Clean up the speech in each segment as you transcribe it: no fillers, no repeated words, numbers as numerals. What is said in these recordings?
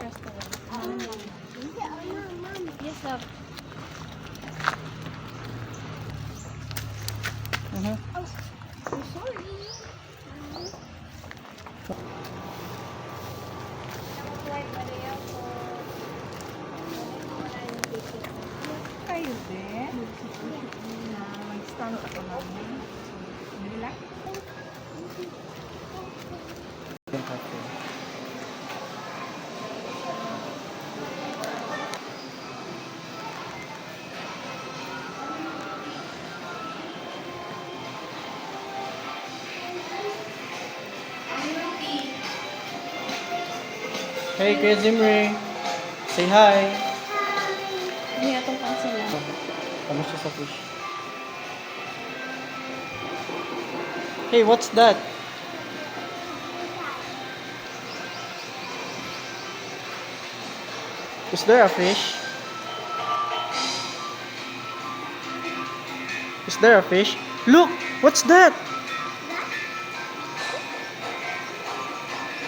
restaurant. Yes, love. Oh, I'm sorry. Kayo din? Mag-start ako namin. Nila? Hey, Kuya Zimri. Say hi. Hindi atong cancel lang. Kamusta sa fish? Hey, what's that? Is there a fish? Is there a fish? Look! What's that?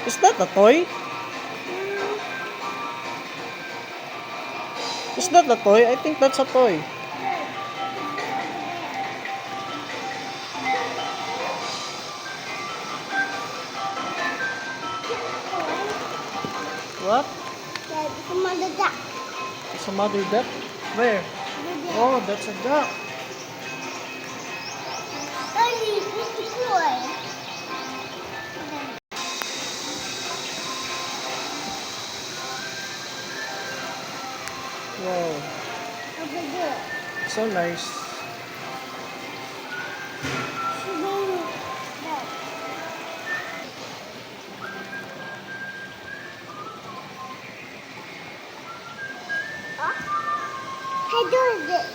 Is that a toy? Is that a toy? I think that's a toy. What? It's a mother duck. It's a mother duck? Where? Oh, that's a duck. Daddy, it's a toy. Wow. Over there. So nice. She's doing that. I do this.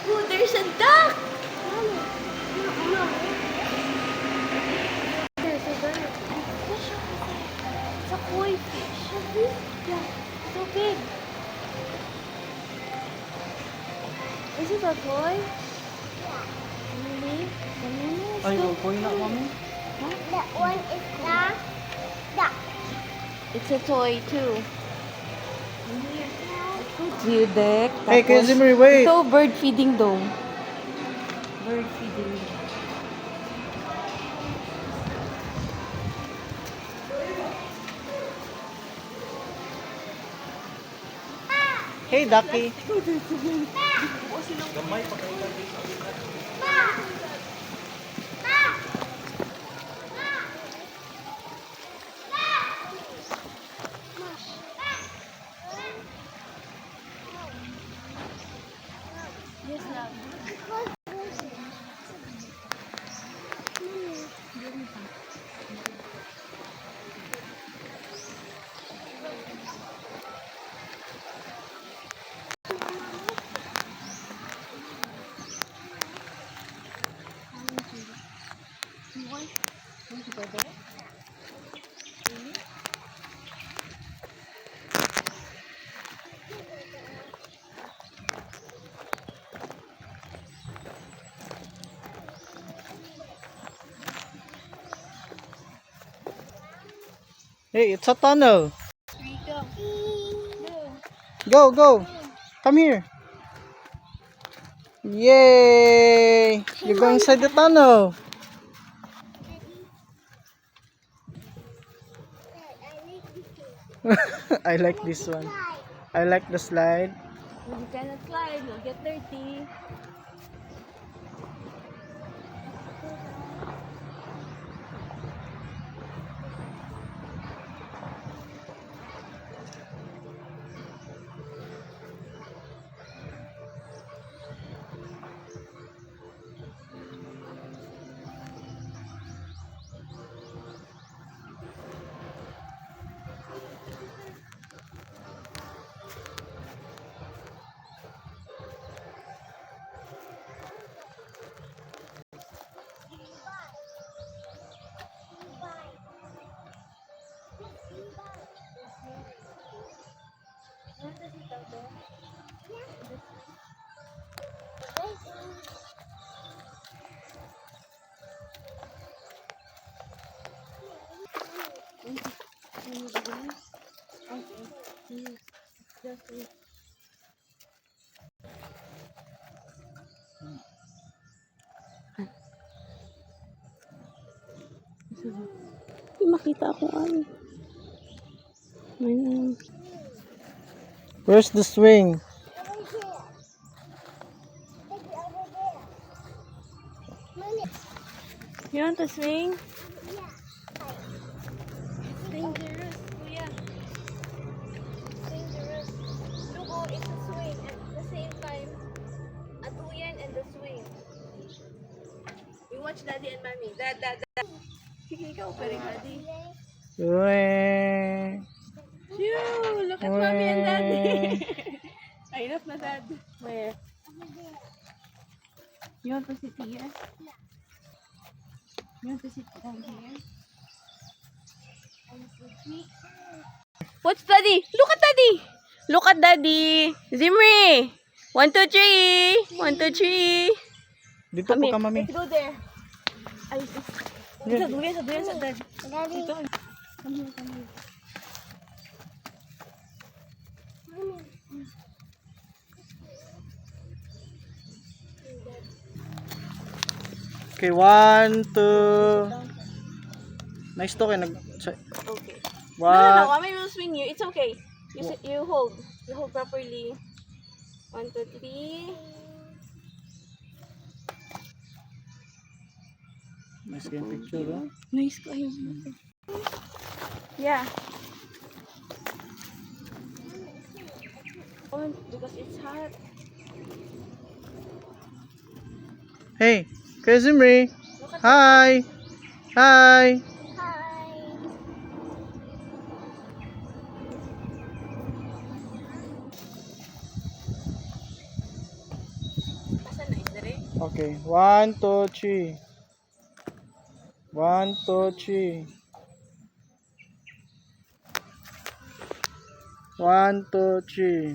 Oh, there's a duck! Mommy. No. There's a bird. Fish over there. It's a koi fish. Yeah. So big. Is it a toy? Really? Ay, okay na, mami. That one is the duck. It's a toy too. View deck. Hey, Kuya Zimri, wait. Ito, bird feeding dome. Bird feeding dome. Hey, Ducky. Yes, love. Hey, it's a tunnel. Here you go. Go, go. Come here. Yay! You go inside the tunnel. I like this one. I like the slide. When you cannot slide, you'll get dirty. Hindi makita ako ano. Ayun. Where's the swing? Over here. Take it over there. Mommy. You want to swing? Yeah. Dangerous, kuya. Dangerous. Look, oh, it's a swing at the same time. A duyan and the swing. We watch Daddy and Mommy. Dad. Sige, ikaw pa rin, Daddy. Weh. Phew, look at Mommy and Daddy. Ay, enough na, Dad. Where? You want to sit here? You want to sit down here? What's Daddy? Look at Daddy! Look at Daddy! Zimri! 1, 2, 3! 1, 2, 3! Dito po ka, mami. Let's go there. Ay, sa duyan, sa Dad. Daddy. Dito. Okay, 1, 2. Nice to kayo. Okay. No, One. Mommy will swing you. It's okay. You hold. You hold properly. 1, 2, 3. Nice game picture, oh. Nice ko ayun. Yeah. Oh, because it's hot. Hey, Kazimri. Hi. Hi. Hi. Asan na isa rin? Okay, 1, 2, 3. 1, 2, 3. 1, 2, 3.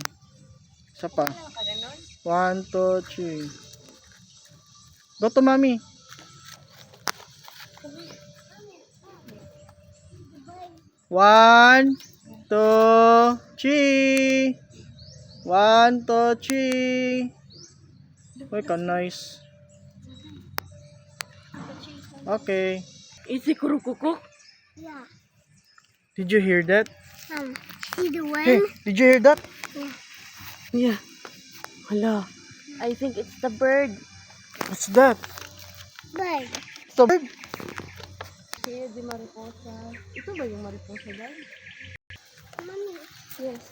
Isa pa. Ano ka ganon? 1, 2, 3. Go to mommy. One, 2, 3. 1, 2, 3. Uy, ka nice. Okay. Is it kurukukuk? Yeah. Did you hear that? See the Hey, wind? did you hear that? Yeah. Hala. I think it's the bird. What's that? Bird. It's a bird. Kaya di mariposa. Ito ba yung mariposa, Dad? Mommy. Yes.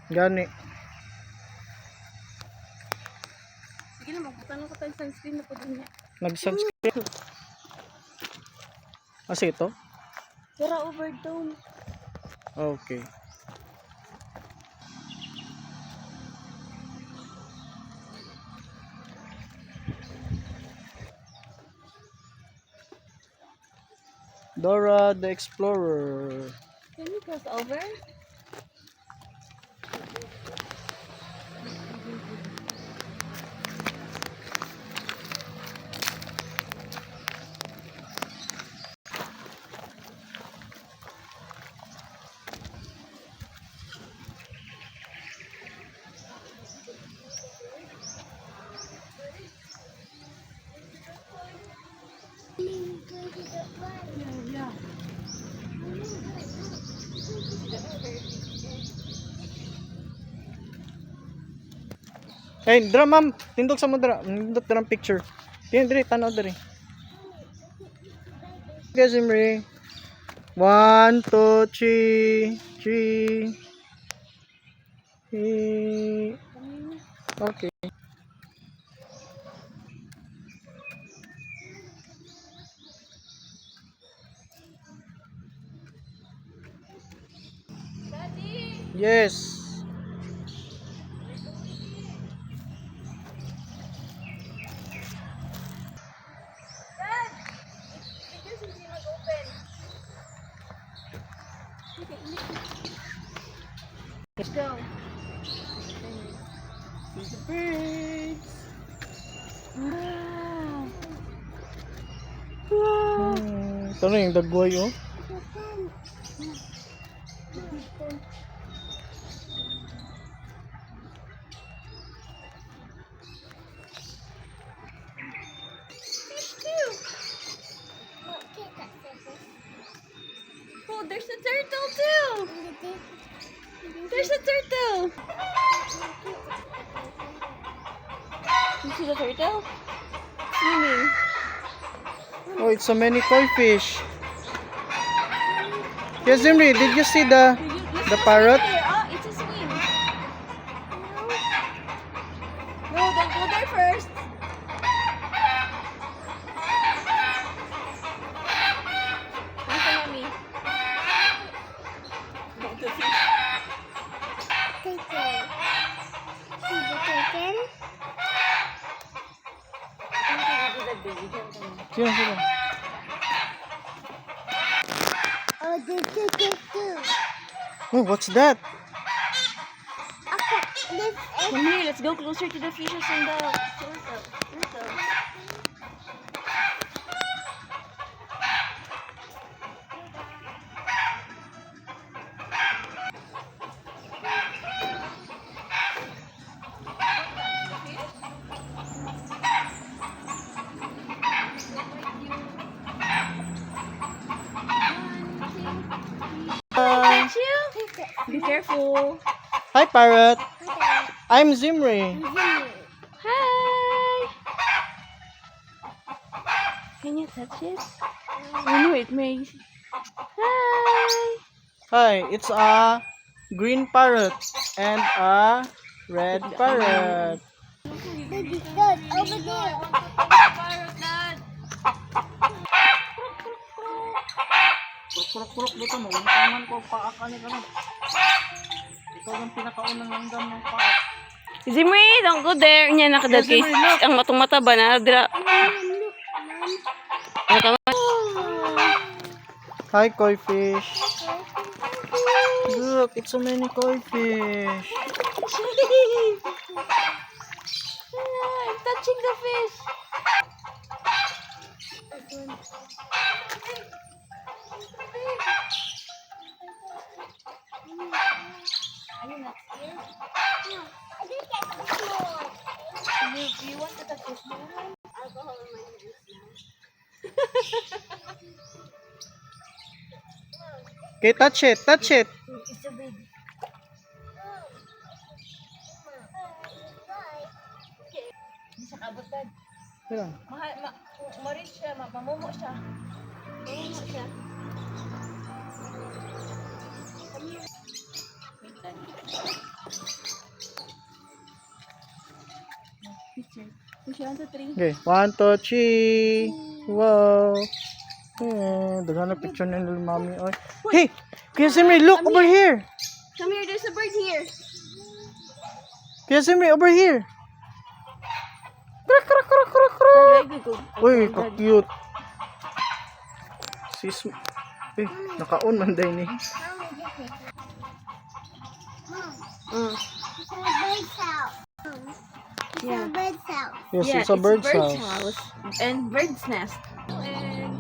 Gani. Sige na, magputanong ko tayo sunscreen na po din niya. Nag-sunscreen. Kasi ito? Pero overdone. Okay. Dora the Explorer. Can we cross over? Yeah. Hey, dra ma'am. Tindog sa mo dra. Tindog dra ang picture. Tiyan diri, tanaw diri. Kazimri. 1, 2, 3. 3. Okay. Yes. See the birds. Wow. Wow. Ito na yung dagway, oh. Oh, there's a turtle too. There's a turtle. You see the turtle? Swimming. Oh, it's so many koi fish. Yes, Zimri, did you see the parrot? Oh, it's a swing. No, don't go there first. Nasa mami? The fish. Turtle. See the turtle? Sino, sino? Oh, the turtle too. Oh, what's that? Okay, this is Come here, let's go closer to the fishes and the turtle. Catch you? Be careful. Hi, parrot. I'm Zimri. Hi. Can you touch it? I know it may. Hi. Hi, it's a green parrot and a red parrot. Baby, look, over there. Parrot dad. Kurok-kurok dito, malantangan ko, paaka ni ka na. Ikaw yung pinakaunang langgam ng paak. Zimri, don't go there. Nya nakadad kay Zimri, look. ang matong-mata ba na dira. Hi, koi fish. Look, it's so many koi fish. I'm touching the fish. Are you not scared? I think that's the floor. You want to touch this one? Alcohol in my hands. Okay, touch it, touch it. It's so big. Hindi siya kabot dad. Yan. Ma-reach siya, mamumo siya. Mamumo siya. Wait lang. Picture. Push on to 3. Okay, 1, 2, 3. Wow. Daghan na picture ni little mommy. Oy. Hey, Kuya Zimri, look over here. Come here, there's a bird here. Kuya Zimri, over here. Krak, krak, krak, krak, krak. Uy, ka-cute. Sis, naka-on man day ni. Mom, it's Mm. a bird's house. It's Yeah. a bird's house. Yes, Yeah, it's a bird's house. and bird's nest. And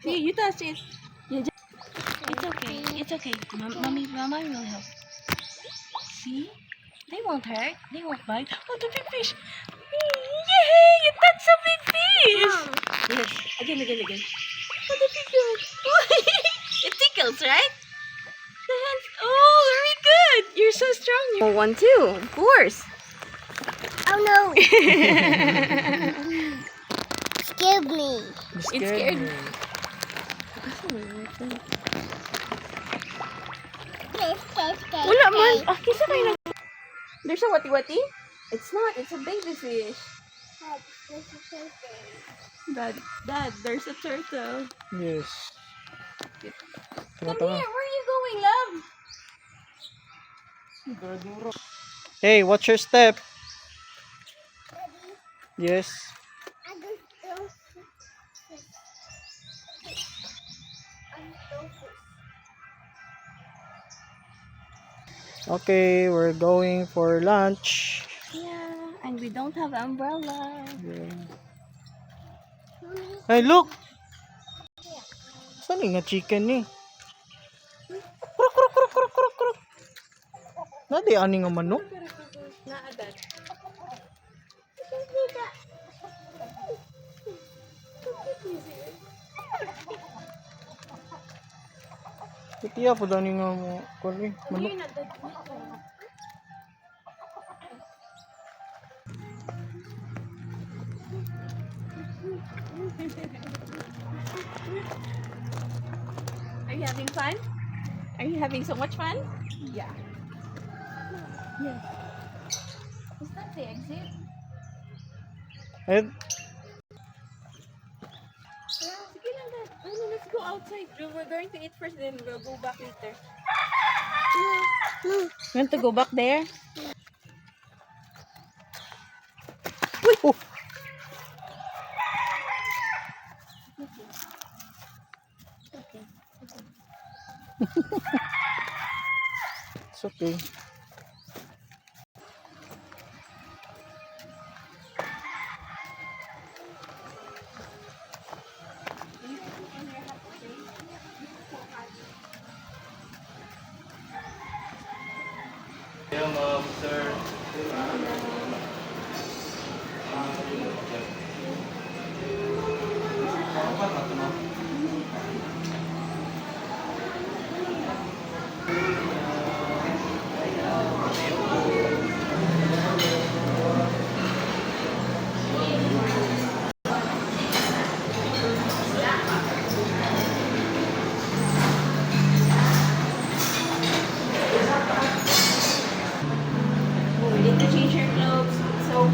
see, you touch it. It's okay. It's okay. Mama will help. See? They won't hurt. They won't bite. Oh, the big fish. Yay! You touched a big fish. Yes. Again. Oh, the big fish. It tickles, right? The hands. Oh, very good. You're so strong. Oh, 1, 2. Of course. Oh no! Scared me. It scared me. Wala man. Ah, kisa kayo na. There's a wati-wati? It's not. It's a baby fish. Dad, there's a turtle. Yes. Come here. Where are you going, love? Hey, watch your step. Yes. Okay, we're going for lunch. Yeah, and we don't have umbrella. Hey, look! Saan nga chicken ni? Kruk, kruk, kruk, kruk, kruk, kruk. Nadi ani nga manok? Naadat. Kitiya po dani nga mo. Kali, manok. Are you having fun? Are you having so much fun? Yeah. Is that the exit? Eh, Yeah, sige lang dad. Ano, let's go outside. We're going to eat first, then we'll go back later. You want to go back there? oh. It's okay. Yeah, ma'am, sir. We need to change your clothes. So,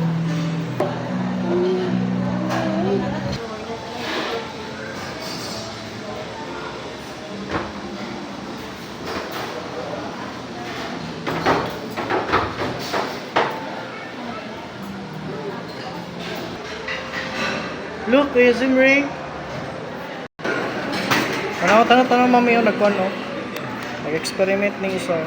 Look, Kuya Zimri. Tanong, mami yun, nagkuhan, no? Nag-experiment ng isa.